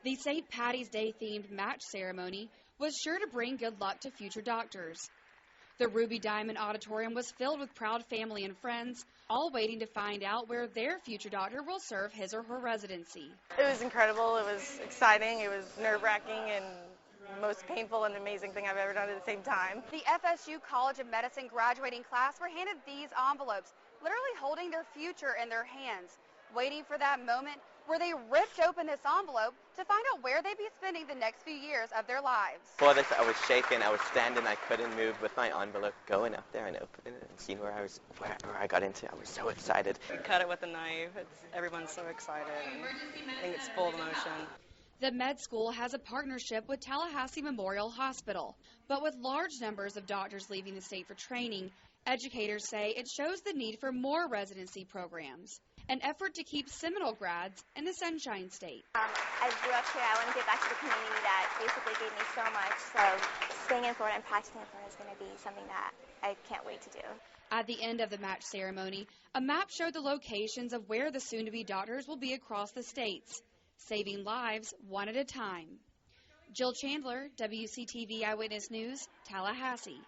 The St. Patty's Day themed match ceremony was sure to bring good luck to future doctors. The Ruby Diamond Auditorium was filled with proud family and friends, all waiting to find out where their future doctor will serve his or her residency. It was incredible. It was exciting. It was nerve-wracking and most painful and amazing thing I've ever done at the same time. The FSU College of Medicine graduating class were handed these envelopes, literally holding their future in their hands, waiting for that moment where they ripped open this envelope to find out where they'd be spending the next few years of their lives. Before this, I was shaking. I was standing. I couldn't move with my envelope. Going up there and opening it and seeing where I got into. I was so excited. We cut it with a knife. Everyone's so excited. I think it's full of emotion. The med school has a partnership with Tallahassee Memorial Hospital, but with large numbers of doctors leaving the state for training, educators say it shows the need for more residency programs, an effort to keep Seminole grads in the Sunshine State. I grew up here. I want to give back to the community that basically gave me so much, so staying in Florida and practicing in Florida is going to be something that I can't wait to do. At the end of the match ceremony, a map showed the locations of where the soon-to-be doctors will be across the states, saving lives one at a time. Jill Chandler, WCTV Eyewitness News, Tallahassee.